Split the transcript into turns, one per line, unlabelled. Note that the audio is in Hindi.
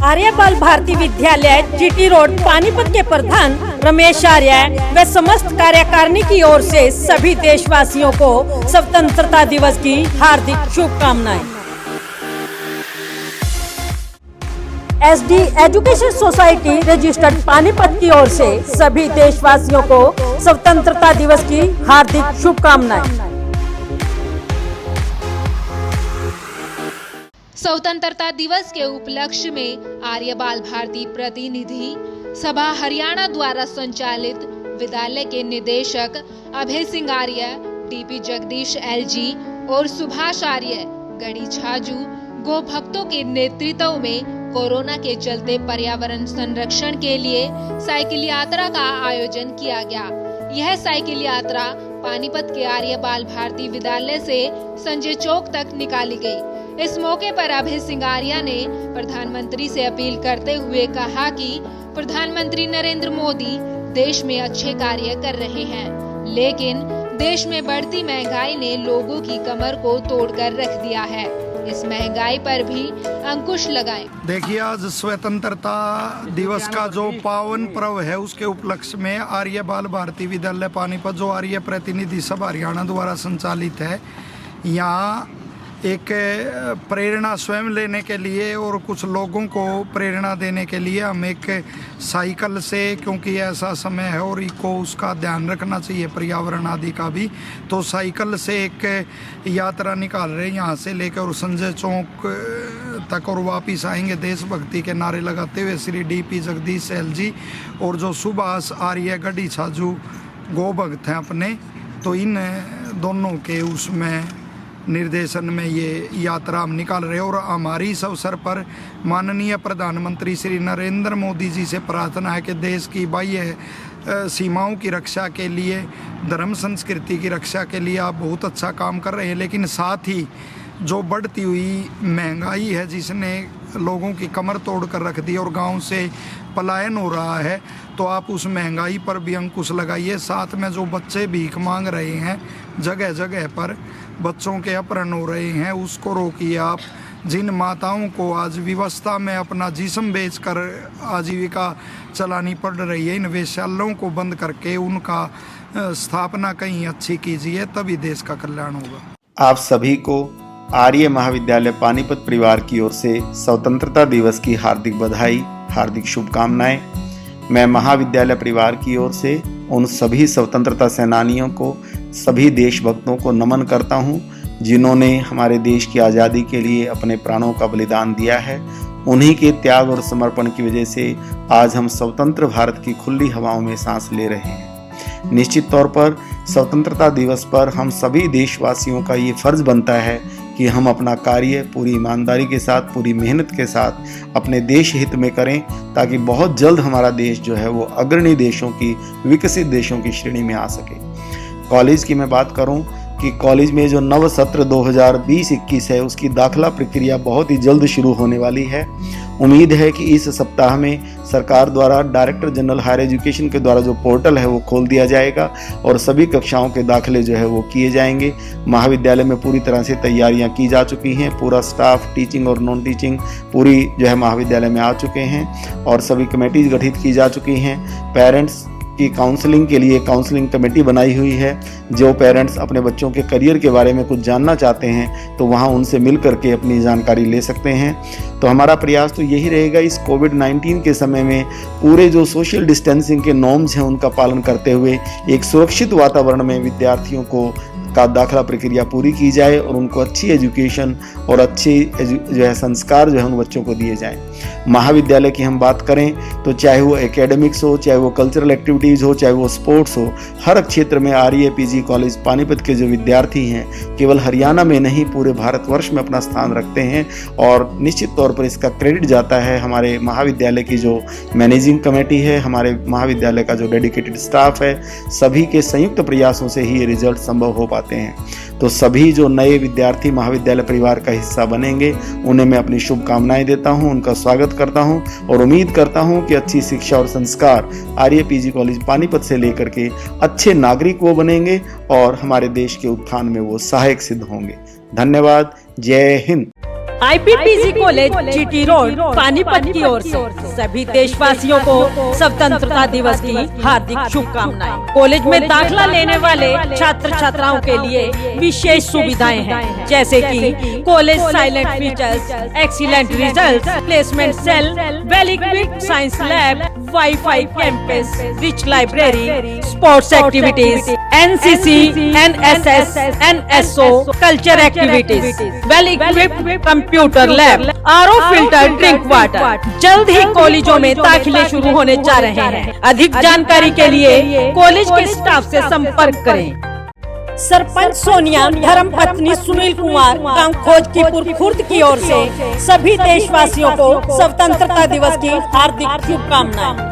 आर्य बाल भारती विद्यालय जीटी रोड पानीपत के प्रधान रमेश आर्य व समस्त कार्यकारिणी की ओर से सभी देशवासियों को स्वतंत्रता दिवस की हार्दिक शुभकामनाएं। SD education society registered Panipat की ओर से सभी देशवासियों को स्वतंत्रता दिवस की हार्दिक शुभकामनाएं।
स्वतंत्रता दिवस के उपलक्ष्य में आर्य बाल भारती प्रतिनिधि सभा हरियाणा द्वारा संचालित विद्यालय के निदेशक अभय सिंह आर्य, DP जगदीश LG और सुभाष आर्य गढ़ी छाजू गो भक्तों के नेतृत्व में कोरोना के चलते पर्यावरण संरक्षण के लिए साइकिल यात्रा का आयोजन किया गया। यह साइकिल यात्रा पानीपत के आर्य बाल भारती विद्यालय से संजय चौक तक निकाली गई। इस मौके पर अभय सिंह आर्य ने प्रधानमंत्री से अपील करते हुए कहा कि प्रधानमंत्री नरेंद्र मोदी देश में अच्छे कार्य कर रहे हैं, लेकिन देश में बढ़ती महंगाई ने लोगों की कमर को तोड़कर रख दिया है। इस महंगाई पर भी अंकुश लगाएं।
देखिए, आज स्वतंत्रता दिवस का जो पावन पर्व है उसके उपलक्ष्य में आर्य बाल भारती विद्यालय पानीपत, जो आर्य प्रतिनिधि सभा हरियाणा द्वारा संचालित है, यहाँ एक प्रेरणा स्वयं लेने के लिए और कुछ लोगों को प्रेरणा देने के लिए हम एक साइकिल से, क्योंकि ऐसा समय है और इको उसका ध्यान रखना चाहिए पर्यावरण आदि का भी, तो साइकिल से एक यात्रा निकाल रहे हैं यहाँ से लेकर और संजय चौक तक और वापिस आएंगे देशभक्ति के नारे लगाते हुए। श्री DP जगदीश LG और जो सुभाष आर्य गढ़ी छाजू गो भक्त हैं अपने, तो इन दोनों के उसमें निर्देशन में ये यात्रा हम निकाल रहे हैं। और हमारी इस अवसर पर माननीय प्रधानमंत्री श्री नरेंद्र मोदी जी से प्रार्थना है कि देश की बाह्य सीमाओं की रक्षा के लिए, धर्म संस्कृति की रक्षा के लिए आप बहुत अच्छा काम कर रहे हैं, लेकिन साथ ही जो बढ़ती हुई महंगाई है जिसने लोगों की कमर तोड़ कर रख दी और गांव से पलायन हो रहा है, तो आप उस महंगाई पर भी अंकुश लगाइए। साथ में जो बच्चे भीख मांग रहे हैं, जगह जगह पर बच्चों के अपहरण हो रहे हैं, उसको रोकिए आप। जिन माताओं को आज विवस्ता में अपना जिस्म बेचकर आजीविका चलानी पड़ रही है, इन वेश्यालयों को बंद करके उनका स्थापना कहीं अच्छी कीजिए, तभी देश का कल्याण होगा।
आप सभी को आर्य महाविद्यालय पानीपत परिवार की ओर से स्वतंत्रता दिवस की हार्दिक बधाई, हार्दिक शुभकामनाएं। मैं महाविद्यालय परिवार की ओर से उन सभी स्वतंत्रता सेनानियों को, सभी देशभक्तों को नमन करता हूं, जिन्होंने हमारे देश की आज़ादी के लिए अपने प्राणों का बलिदान दिया है। उन्हीं के त्याग और समर्पण की वजह से आज हम स्वतंत्र भारत की खुली हवाओं में सांस ले रहे हैं। निश्चित तौर पर स्वतंत्रता दिवस पर हम सभी देशवासियों का ये फर्ज बनता है कि हम अपना कार्य पूरी ईमानदारी के साथ, पूरी मेहनत के साथ अपने देश हित में करें, ताकि बहुत जल्द हमारा देश जो है वो अग्रणी देशों की, विकसित देशों की श्रेणी में आ सके। कॉलेज की मैं बात करूं कि कॉलेज में जो नव सत्र 2020-21 है उसकी दाखिला प्रक्रिया बहुत ही जल्द शुरू होने वाली है। उम्मीद है कि इस सप्ताह में सरकार द्वारा डायरेक्टर जनरल हायर एजुकेशन के द्वारा जो पोर्टल है वो खोल दिया जाएगा और सभी कक्षाओं के दाखिले जो है वो किए जाएंगे। महाविद्यालय में पूरी तरह से तैयारियां की जा चुकी हैं। पूरा स्टाफ, टीचिंग और नॉन टीचिंग पूरी जो है महाविद्यालय में आ चुके हैं और सभी कमेटीज गठित की जा चुकी हैं। पेरेंट्स की काउंसलिंग के लिए काउंसलिंग कमेटी बनाई हुई है। जो पेरेंट्स अपने बच्चों के करियर के बारे में कुछ जानना चाहते हैं तो वहां उनसे मिल करके अपनी जानकारी ले सकते हैं। तो हमारा प्रयास तो यही रहेगा, इस कोविड-19 के समय में पूरे जो सोशल डिस्टेंसिंग के नॉर्म्स हैं उनका पालन करते हुए एक सुरक्षित वातावरण में विद्यार्थियों को का दाखिला प्रक्रिया पूरी की जाए और उनको अच्छी एजुकेशन और अच्छे जो है संस्कार जो है उन बच्चों को दिए जाएं। महाविद्यालय की हम बात करें तो चाहे वो एकेडमिक्स हो, चाहे वो कल्चरल एक्टिविटीज़ हो, चाहे वो स्पोर्ट्स हो, हर क्षेत्र में आर्य PG कॉलेज पानीपत के जो विद्यार्थी हैं केवल हरियाणा में नहीं पूरे भारतवर्ष में अपना स्थान रखते हैं। और निश्चित तौर पर इसका क्रेडिट जाता है हमारे महाविद्यालय की जो मैनेजिंग कमेटी है, हमारे महाविद्यालय का जो डेडिकेटेड स्टाफ है, सभी के संयुक्त प्रयासों से ही ये रिजल्ट संभव हो पाते हैं। तो सभी जो नए विद्यार्थी महाविद्यालय परिवार का हिस्सा बनेंगे उन्हें मैं अपनी शुभकामनाएं देता हूं, उनका स्वागत करता हूं और उम्मीद करता हूं कि अच्छी शिक्षा और संस्कार आर्य PG कॉलेज पानीपत से लेकर के अच्छे नागरिक वो बनेंगे और हमारे देश के उत्थान में वो सहायक सिद्ध होंगे। धन्यवाद। जय Hind.
IPPG college GT road Panipat की ओर से सभी देशवासियों को स्वतंत्रता दिवस की हार्दिक शुभकामनाएं। कॉलेज में दाखिला लेने वाले छात्र छात्राओं के लिए विशेष सुविधाएं हैं, जैसे कि college silent features, excellent result, placement cell, well equipped science lab, wifi campus, rich library, sports activities, NCC, NSS, NSO, culture activities, well equipped computer lab, RO filter drink water. जल्द ही कॉलेजों में दाखिले शुरू होने जा रहे हैं। अधिक जानकारी के लिए कॉलेज के स्टाफ से संपर्क करें। सरपंच सोनिया धर्म पत्नी सुनील कुमार गांव खोजकीपुर खुर्द की ओर से सभी देशवासियों को स्वतंत्रता दिवस की हार्दिक शुभकामनाएं।